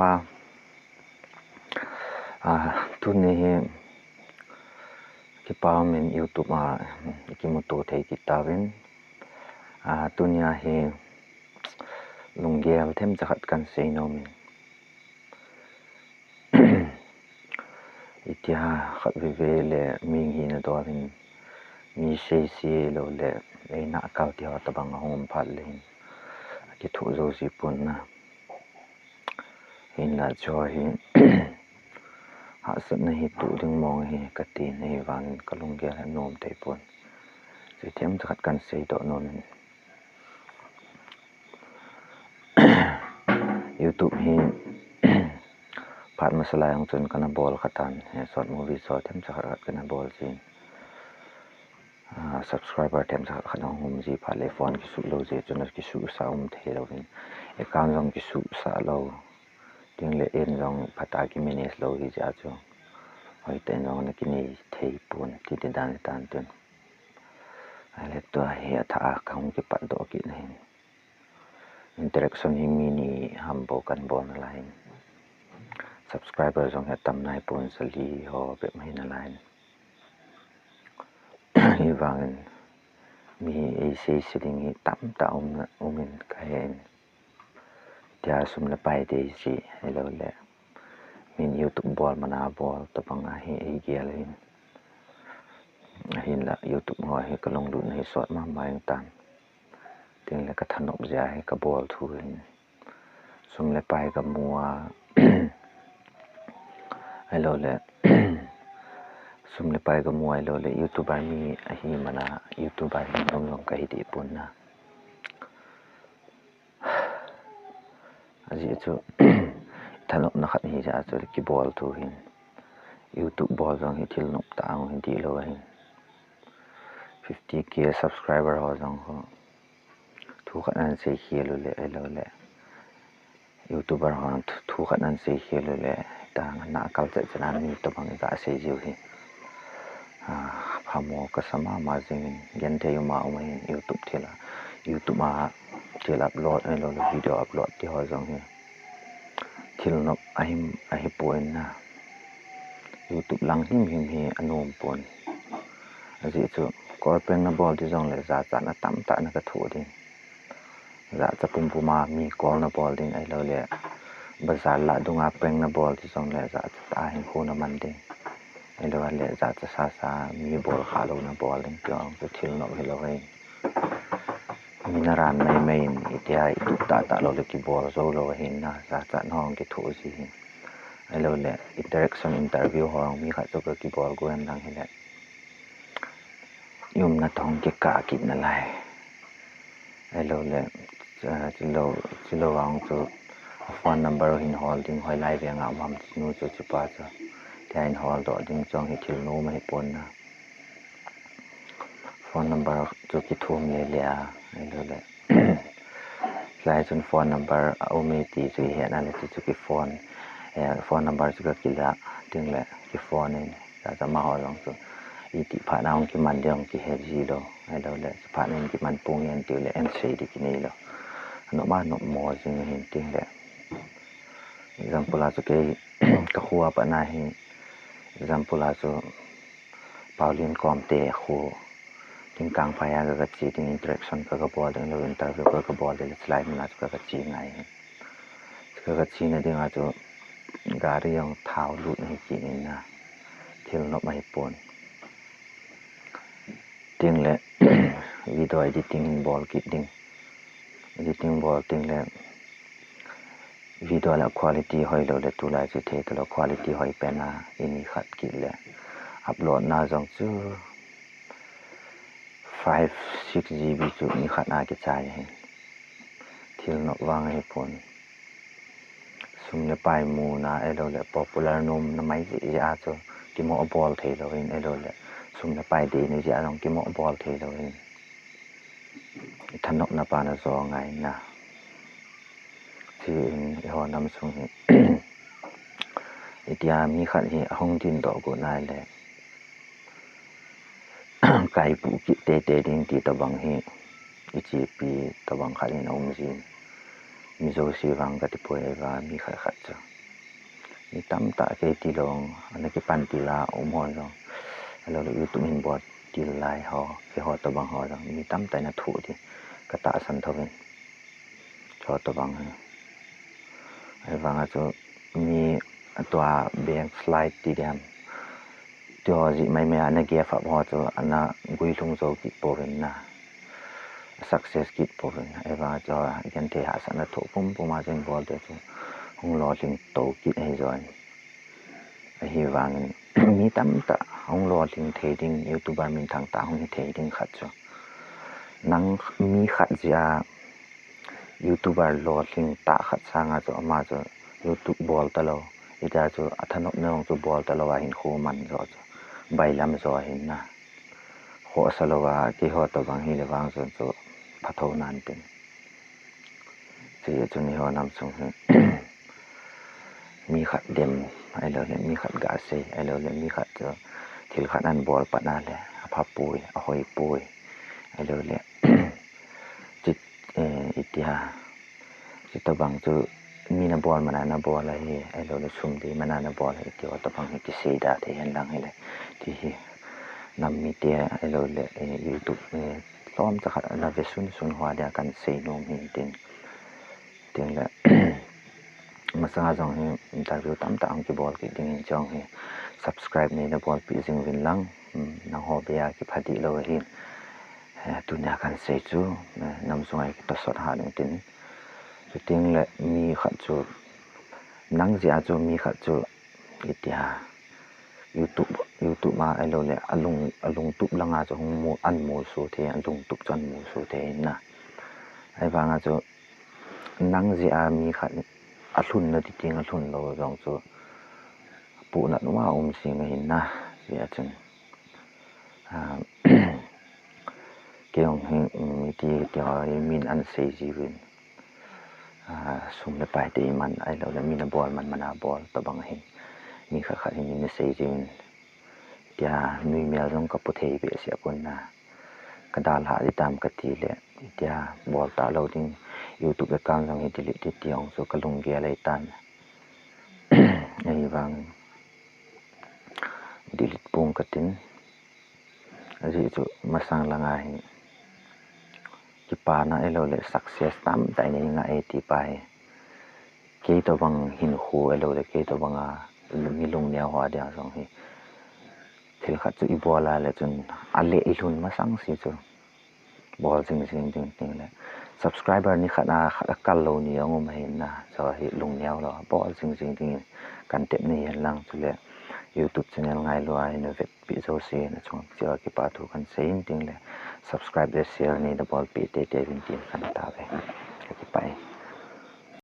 pha tu này cái bao mình YouTube mà cái một tổ thầy kita bên tu nhà he lùng ghel thêm chắc cần xây nó mình ít khát về lệ mình hi nó đó mình mi xây lo lệ ấy nã cao thì họ tập bằng hông phát lên cái thủ dấu gì buồn na hình là cho hình họ sẽ này tụ đừng mong hình cái tiền này vàng cái lùng ghel nôm thấy buồn rồi thêm chắc cần xây đó nó mình YouTube hi part masalah yang chun kana ball khatan short movie so them cha kana ball sin subscriber them cha khana hum ji phale phone ki su lo je chun ki su sa the lo in account jong ki su sa lo ting le en jong phata ki manage lo hi ja chu hoi te no na ki ni thei pun ti te dan tan tun ale to he tha kaung ki pa do ki nei interaction hi mini hambo kan bon line subscriber jong he tam nai pun sali ho be mai na line hi wang mi ai sei sitting hi tam ta umin ka hen tia sum le pai de si hello le min YouTube ball mana ball to pang hi ai gel hin la YouTube ho hi ka long lu hi sot ma mai tan ting le ka thanop ja hi ka ball thu hin sum le pai ka mua hello le sum le pai ka mua hello le YouTuber mi hi mana YouTuber hi long ka hi di pun na aji chu thanop na khat hi ja chu ki ball thu hin YouTube ball jong hi thil nop ta ang hi di lo hin 50k subscriber ho jong ho thu khat an se hi lo le hello le YouTuber ho thu khat an se hi lo le ta na kal cha chana mi to bang ga se jiu hi phamo ka sama ma jing gen the yu ma mai YouTube thila YouTube ma thil upload hello le video upload ti ho jong hi thil nop ahi point na YouTube lang him hi anom pon aji chu kor peng na ball ti jong le za cha na tam ta na ka thu din za cha pum puma mi kol na ball din ai lo le bazar la dunga peng na ball ti jong le za ta hin khu na man din ai lo le za cha sa mi ball kha lo na ball din kyong chu thil no hi lo hai mi na ran mai itia tu ta lo le ki ball zo lo hin na za cha nong ki thu ji hello le interaction interview ho mi kha chu ki ball go an dang hele yum na tong ki ka ki na lai hello le chilo wang chu phone number hin holding hoi lai ve nga mam nu chu chu pa cha tin hol do ding chong hi thil no mai pon na phone number chu ki thum le hello le lai chun phone number au me ti chu he na le chu ki phone number chu ka ki la ting le ki phone ni ta ma ho long chu iti pha naung ki man dong ki he ji lo hello le pha nen ki man pung yen ti le en sei di ki nei lo no ma no mo jing hin ting le example a chu ke ka khuwa pa na hi example a chu Pauline Comte khu ting kang pha ya ga chi ting interaction ka bol ding lo interview ka bol le slide na chu ka chi ngai ka chi na ding a chu gari yang thau lu ni ki ni na thil no mai pon ting le video editing ball kit ding editing ball ting le video la quality hoi lo le tu la chu the to quality hoi pe na ini khat ki le upload na jong chu 5-6 GB chu ni khat na ki chai he thil no wang he pon sum le pai mu na elo le popular nom na mai ji a chu ki mo ball the lo in elo le sum le pai de ni ji a jong ki mo ball the lo in thanok na pa na zo ngai na thì họ nằm xuống thì mi khát thì không tin đó của nai lệ cái phụ kỹ tê đình thì tao bằng hi chỉ pi tao bằng khát thì ông gì mi zo si vang cái tipu và mi khát khát cho มีตั้มตะเกตีลงอันนี้ก็ปันตีลาอุโมงค์ลงแล้วเราอยู่ตุ้มหินบอดตีลายหอที่หอตะบังหอลงมีตั้มแต่นัถูที่กระตาสันทวินชอตะบังไอ้ฟังอาจจะมีตัวเบียงสไลด์ตีเดียมตัวจีไม่มีอันนี้เกี่ยวกับหอจะอันนั้นกุยลุงโจกิปวินนะsuccess กิปวินไอ้ฟังอาจจะยันเทียสันนัถูปุ่มมาจนบอลเดียวหงรอถึงโตกิให้จอยไอ้ฮีวังมีตั้มตะหงรอถึงเทดิ้งยูทูบเบอร์มีทางตาหงเทดิ้งขัดจ้ะนังมีขัดจ้ายูทูบเบอร์รอถึงตาขัดสร้างอาจจะมาจะยูทูบบอลตลอดอีจ้าจะอัธนกเนื้อจะบอลตลอดเห็นโคมันจ้ะใบลำจ้ะเห็นนะโคสลว่าที่หัวตัวบางฮีเลวังจะพัฒนาเป็นที่จะนี่หัวนำส่งมีขัดเดมไอ้เราเนี่ยมีขัดกาเซไอ้เราเนี่ยมีขัดจะที่ขัดนันบอลปะนั่นแหละพับปุยหอยปุยไอ้เราเนี่ยจิตอิทยาจิตตบังจะมีนบอลมันนบอลอะไรไอ้เราเนี่ยชุมดีมันนบอลไอ้ที่ว่าตบังที่เสียดายที่เห็นดังไอ้เลยที่นำมีเดียไอ้เราเนี่ยยูทูบล้อมจะขัดนาเวสุนหัวเดียกันเสียนงหินติงแหละมาสังหารจงให้แต่วิวตั้มตามกี่บอลกี่ดิ้งจงให้ subscribe ในบอลปีจิงวินลังนังฮอบเบียกี่พัดดีโลหินตุนยากันเสียจูนำส่งให้ตัวสดหาหนึ่งตินจุดทิ้งและมีขัดจูนังเสียจูมีขัดจูอิทยาYouTube มาไอ้เราเนี่ยอลุงตุบลังอาจจะหงมูอันมูสูเทอลุงตุบจันมูสูเทนะไอ้บางอาจจะนังเสียมีขัดอรุณนะที่จริงอรุณเราลองจะปูนัดว่าสิงเห็นนะเสียจนเกี่ยวกับมีที่เดี๋ยวมีอันเสียชีวิตสมเลยไปตีมันไอเราเลยมีนบอลมันนาบอลตะบังเห็นมีขัดมีเสียชีวิตเดี๋ยวมีเมียต้องกับประเทศเบียเสียคนนะกระดาษหาที่ตามกติเลยเดี๋ยวบอลตาเราทิ้งYouTube ไปการสังเกตลิติที่องสุกลงเกียร์อะไรตันไอ้บางดิลิตปุ่งกตินอะไรจุมาสั่งละไงที่ป่านะไอ้เราเลย success ตั้มแต่ในงานไอ้ที่ไปเกี่ยวกับบังหินคูไอ้เราเลยเกี่ยวกับบังมีลงแนวหัวเดียวสองที่ที่ขัดจุอีบอลอะไรจนอะไรอีลุนมาสั่งสิจุบอลจริงเลย subscriber นี่ขัดกันโลนี้งงมาเห็นนะจะเห็นลงแนวเราบอลจริงกันเต็มนี่เห็นลังจุเลย YouTube channel ngai luai no vet pi zo se na chong sia ki pa thu kan sein ting le subscribe le share ni the ball pi te vin tin kan ta ve ki pai